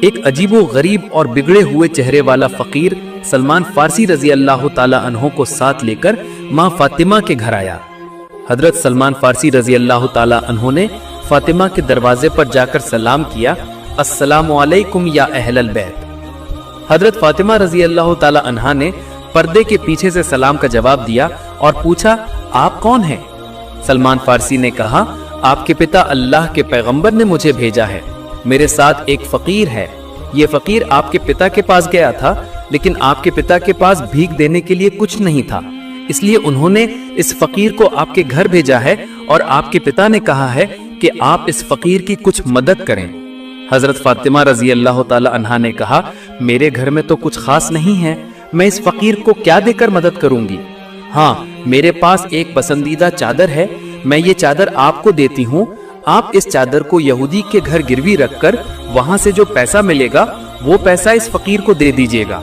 एक अजीबो गरीब और बिगड़े हुए चेहरे वाला फकीर सलमान फारसी रजी अल्लाह ताला अन्हो को साथ लेकर माँ फातिमा के घर आया। हजरत सलमान फारसी रजी अल्लाह ताला अन्हो ने फातिमा के दरवाजे पर जाकर सलाम किया, अस्सलामु अलैकुम या अहलल बैत। हजरत फातिमा रजी अल्लाह ताला अन्हा ने पर्दे के पीछे से सलाम का जवाब दिया और पूछा, आप कौन हैं? सलमान फारसी ने कहा, आपके पिता अल्लाह के पैगंबर ने मुझे भेजा है। मेरे साथ एक फकीर है। ये फकीर आपके पिता के पास गया था, लेकिन आपके पिता के पास भीख देने के लिए कुछ नहीं था, इसलिए उन्होंने इस फकीर को आपके घर भेजा है और आपके पिता ने कहा है कि आप इस फकीर की कुछ मदद करें। हजरत फातिमा रजी अल्लाह ताला अन्हा ने कहा, मेरे घर में तो कुछ खास नहीं है, मैं इस फकीर को क्या देकर मदद करूंगी? हाँ, मेरे पास एक पसंदीदा चादर है, मैं ये चादर आपको देती हूँ। आप इस चादर को यहूदी के घर गिरवी रखकर वहां से जो पैसा मिलेगा वो पैसा इस फकीर को दे दीजिएगा।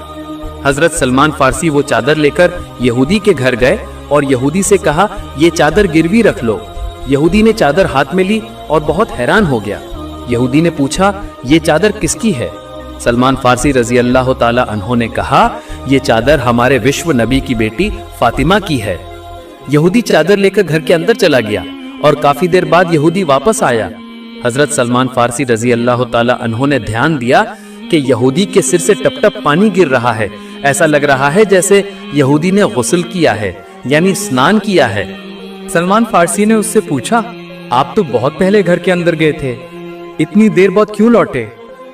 हजरत सलमान फारसी वो चादर लेकर यहूदी के घर गए और यहूदी से कहा, ये चादर गिरवी रख लो। यहूदी ने चादर हाथ में ली और बहुत हैरान हो गया। यहूदी ने पूछा, ये चादर किसकी है? सलमान फारसी रजी अल्लाह ताला अन्हो ने कहा, ये चादर हमारे विश्व नबी की बेटी फातिमा की है। यहूदी चादर लेकर घर के अंदर चला गया और काफी देर बाद यहूदी वापस आया। हजरत सलमान फारसी रजी अल्लाह ताला अन्हो ने ध्यान दिया कि यहूदी के सिर से टप टप पानी गिर रहा है। ऐसा लग रहा है जैसे यहूदी ने गुस्ल किया है, यानी स्नान किया है। सलमान फारसी ने उससे पूछा, आप तो बहुत पहले घर के अंदर गए थे, इतनी देर बाद क्यों लौटे?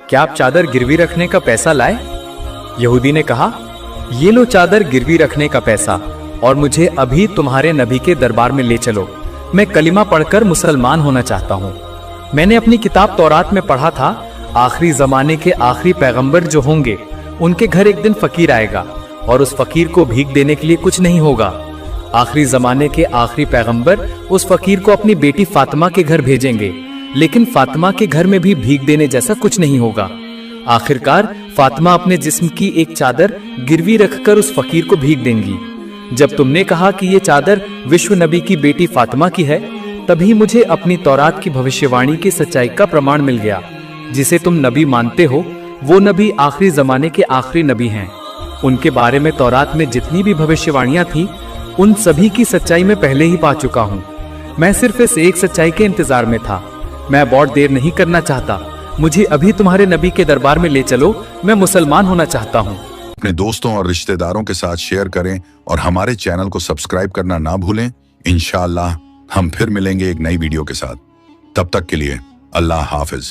क्या आप चादर गिरवी रखने का पैसा लाए? यहूदी ने कहा, ये लो चादर गिरवी रखने का पैसा और मुझे अभी तुम्हारे नबी के दरबार में ले चलो। मैं कलिमा पढ़कर मुसलमान होना चाहता हूँ। मैंने अपनी किताब तौरात में पढ़ा था, आखिरी जमाने के आखिरी पैगंबर जो होंगे उनके घर एक दिन फकीर आएगा और उस फकीर को भीख देने के लिए कुछ नहीं होगा। आखिरी जमाने के आखिरी पैगंबर उस फकीर को अपनी बेटी फातिमा के घर भेजेंगे, लेकिन फातिमा के घर में भी भीख देने जैसा कुछ नहीं होगा। आखिरकार फातिमा अपने जिस्म की एक चादर गिरवी रखकर उस फकीर को भीख देंगी। जब तुमने कहा कि ये चादर विश्व नबी की बेटी फातिमा की है, तभी मुझे अपनी तौरात की भविष्यवाणी की सच्चाई का प्रमाण मिल गया। जिसे तुम नबी मानते हो वो नबी आखिरी जमाने के आखिरी नबी हैं। उनके बारे में तौरात में जितनी भी भविष्यवाणियां थी, उन सभी की सच्चाई मैं पहले ही पा चुका हूँ। मैं सिर्फ इस एक सच्चाई के इंतजार में था। मैं बहुत देर नहीं करना चाहता, मुझे अभी तुम्हारे नबी के दरबार में ले चलो, मैं मुसलमान होना चाहता हूँ। अपने दोस्तों और रिश्तेदारों के साथ शेयर करें और हमारे चैनल को सब्सक्राइब करना ना भूलें। इंशाअल्लाह हम फिर मिलेंगे एक नई वीडियो के साथ। तब तक के लिए अल्लाह हाफिज।